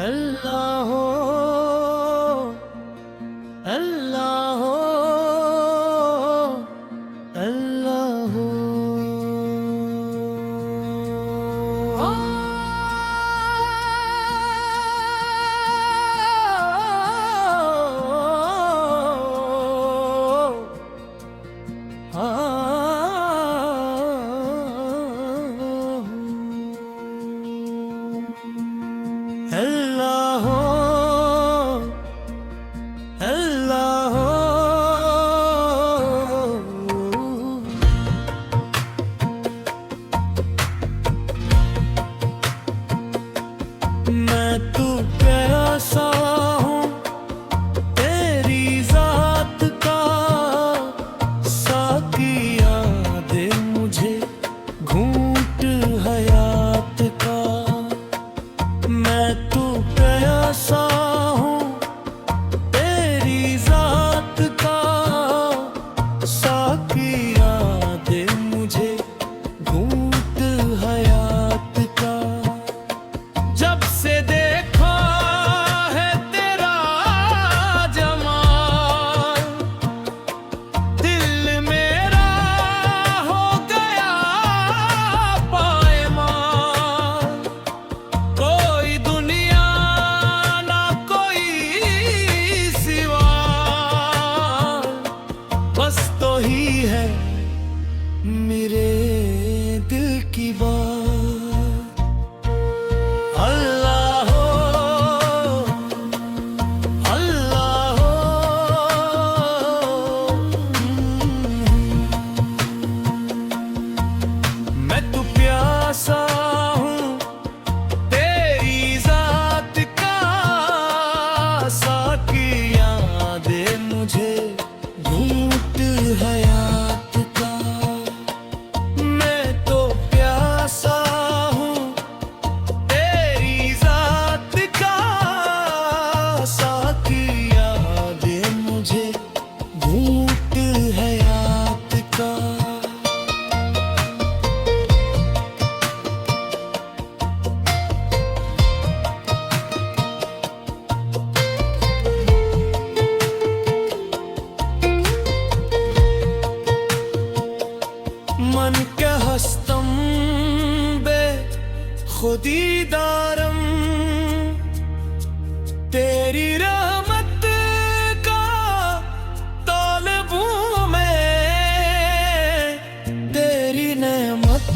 अल्लाह हो, अल्लाह हो, अल्लाह हो। अल्लाह हो, अल्लाह हो। मैं तू प्यासा हूँ तेरी जात का, साकिया दे मुझे घूंट हयात का। मैं तू प्यासा हूँ तेरी जात का, साकिया दे मुझे घूंट हयात का। जब से देखा है तेरा जमाल, दिल मेरा हो गया पायमाल। कोई दुनिया ना कोई सिवा, बस तो ही है मेरे दिल की बात। अल्लाह हो, अल्लाह हो। मैं तो प्यासा हूँ तेरी जात का, साकिया दे मुझे घूंट हयात का। मैं तो प्यासा हूँ तेरी जात का, साकिया दे मुझे घूंट हयात का। मन के हस्तम बे खुदी दारम, तेरी रहमत का तालिब हूँ मैं, तेरी नेमत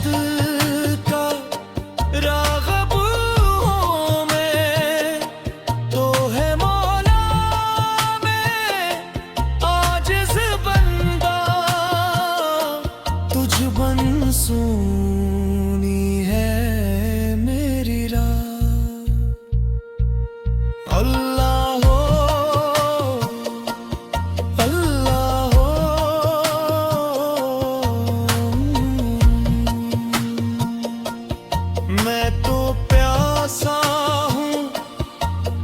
का राग़िब हूँ मैं। तो है मौला मैं आजिज़ बंदा, तुझ बन सुनी है मेरी राह। अल्लाह हो, अल्लाह हो। मैं तो प्यासा हूँ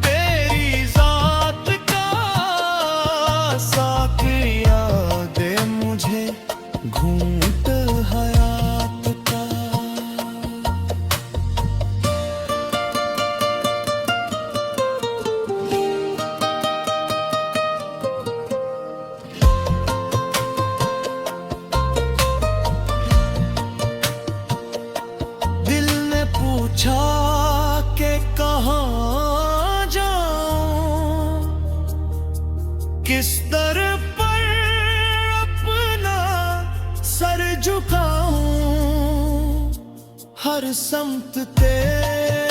तेरी जात का, साकिया दे मुझे घूंट हयात का। दिल ने पूछा कि कहाँ जाऊं, किस दर पर अपना सर झुकाऊं। हर समत तेरे